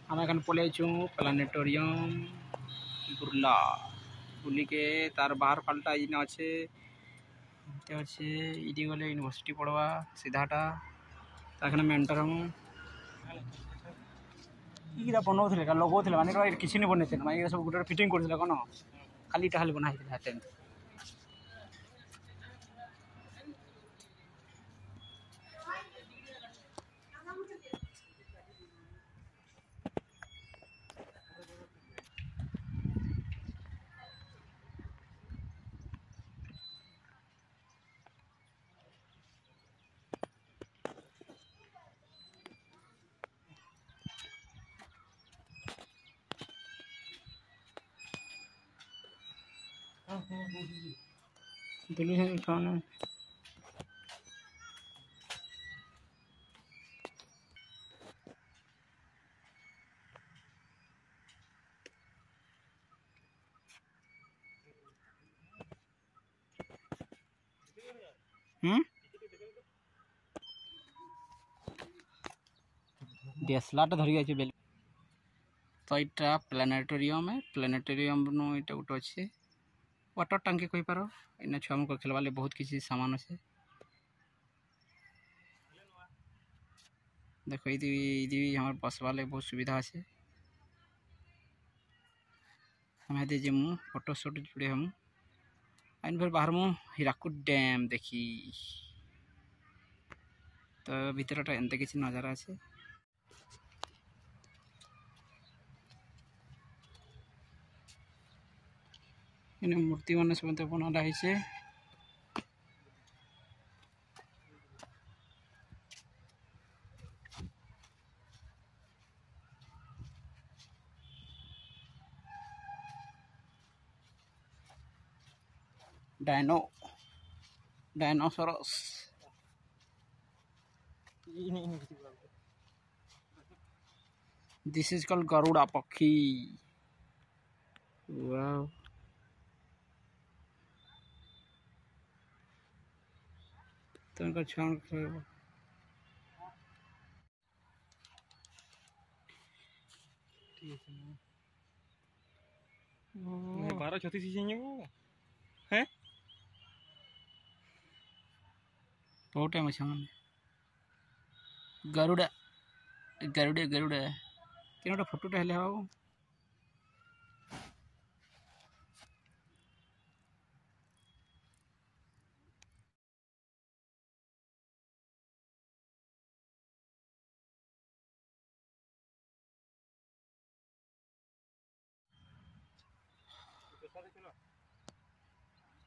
आम एखन पलैचु प्लानेटोरियम बुर्ला बुली के तार बाहर फालटा इन अच्छे अच्छे इडी गले यूनिवर्सिटी पढ़वा सीधाटा ताखने मेंटर हम इरा बनाउथिले का लगौथिले माने किछि नै बनैथिले माने सब गुटर फिटिंग करथिले कोन खाली टाहल बनाइथिले हातेन दिल्ली है कौन है डीएसएलआर धरी जाइए बेल तो यहाँ प्लानेटोरियम है प्लानेटोरियम नो इटा गोटे अच्छे वाटर टांकी कही पार इन छुआ को खेलवा बहुत किसी सामान अच्छे देखो ये हमारे बसवा बहुत सुविधा अच्छे हम जीमु फोटो शूट जुड़े हम आइन फिर बाहर मु हीराकुद डैम देखी तो भीतर एंते किसी नजारा अच्छे इन मूर्ति मान सब बनाला है dinosaurs this is called Garuda पक्षी वाओ तो इनका छान बारह 36 है बहुत टाइम अच्छा मन गरुड़ा गरुड़े गरुड़ा तीनोटा फोटोटा हेले बाबू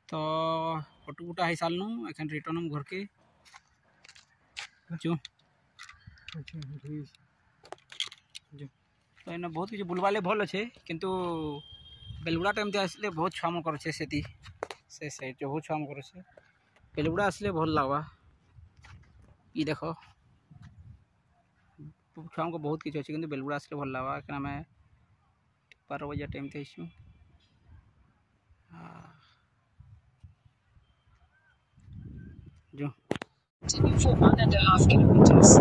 तो फोटो गुटा ही सालनु एखन रिटर्न हम घर के जो तो इन बहुत किसी बुलवाले भल अच्छे किंतु बेलगुड़ा टाइम आसले बहुत छुआ करे से जो बहुत छुआ करे बेलगुड़ा आसले भल लगवा ये देख छुआ को बहुत किसी अच्छे कि बेलगुड़ा आसले भल लगवा क्या आम 12 बजे टाइम आसू जो Continue for 1.5 kilometers.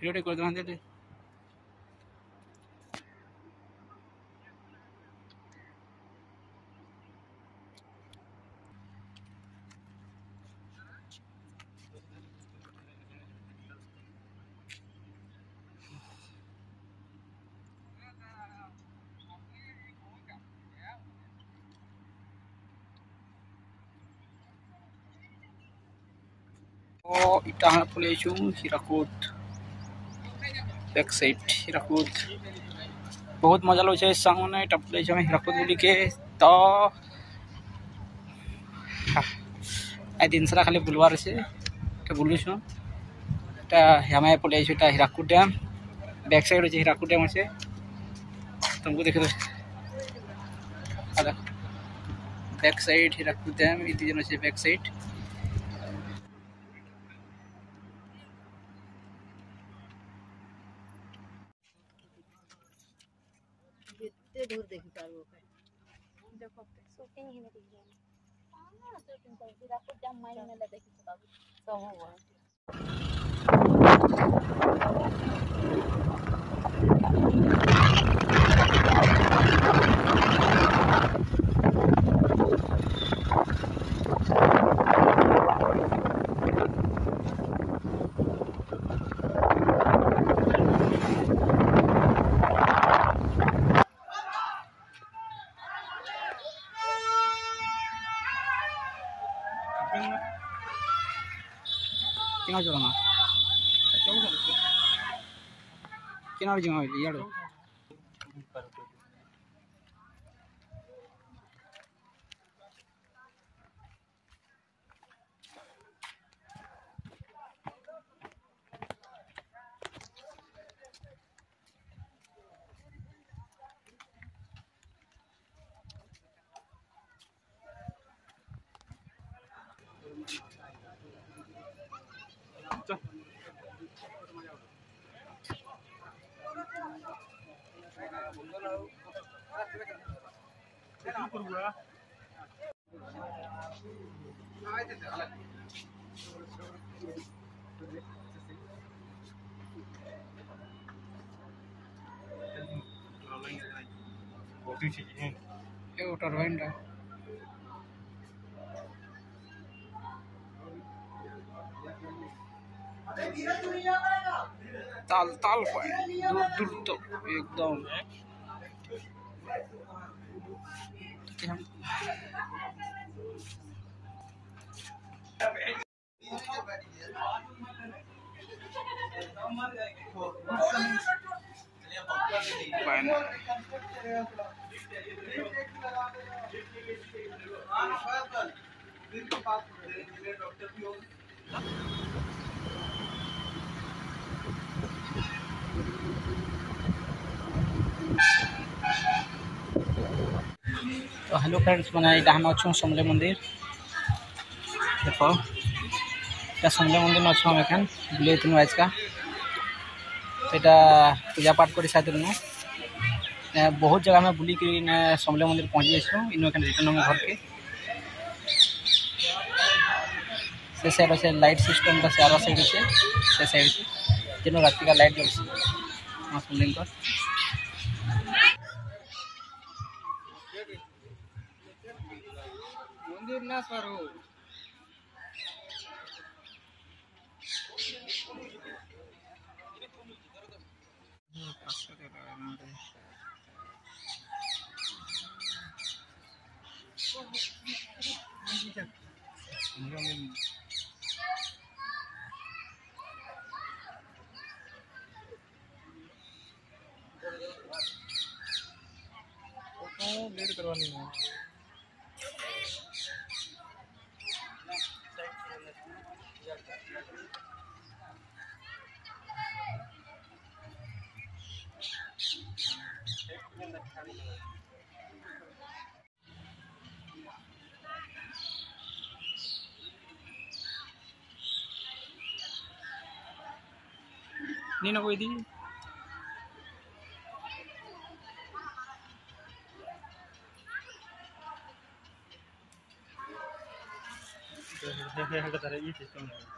वीडियो कर दे तो इटा हम पलैचु हीराकुद बैक साइड हीराकुद बहुत मजा लगे सांग मैंने इटा पलैचु हीराकुद बोली के तो ए जिनसा खाली बुलवार से बुलुछु हमें पड़े हीराकुद डैम बैक साइड अच्छे हीराकुद डैम अच्छे तुमको देख बैक साइड हीराकुद डैम इतनी जन अच्छे बैक साइड दूर देखी पारबो देखो शूटिंग ही नहीं दिख रहा हां शूटिंग कर हीराकुद डैम माइन में देखी पाबो सब हुआ किना चलना किना जगह यार टर्बाइन ताल ताल दूर दूर तो एकदम तो हेलो फ्रेंड्स मैंने यहाँ हम अच्छे समले मंदिर देख समले मंदिर अच्छे हम एखान बुलेन आज का तो पूजा पाठ कर सारी बहुत जगह में बुलिक समले मंदिर पहुँची जाइए इन रिटर्न हम घर के से साइड अच्छे लाइट सिस्टम का सारा साइड अच्छे से साइड जिन रात का लाइट जलसी माँ समलें मंदिर ना सारो लेट करवानी है नहीं ना कोई दी ये सिस्टम है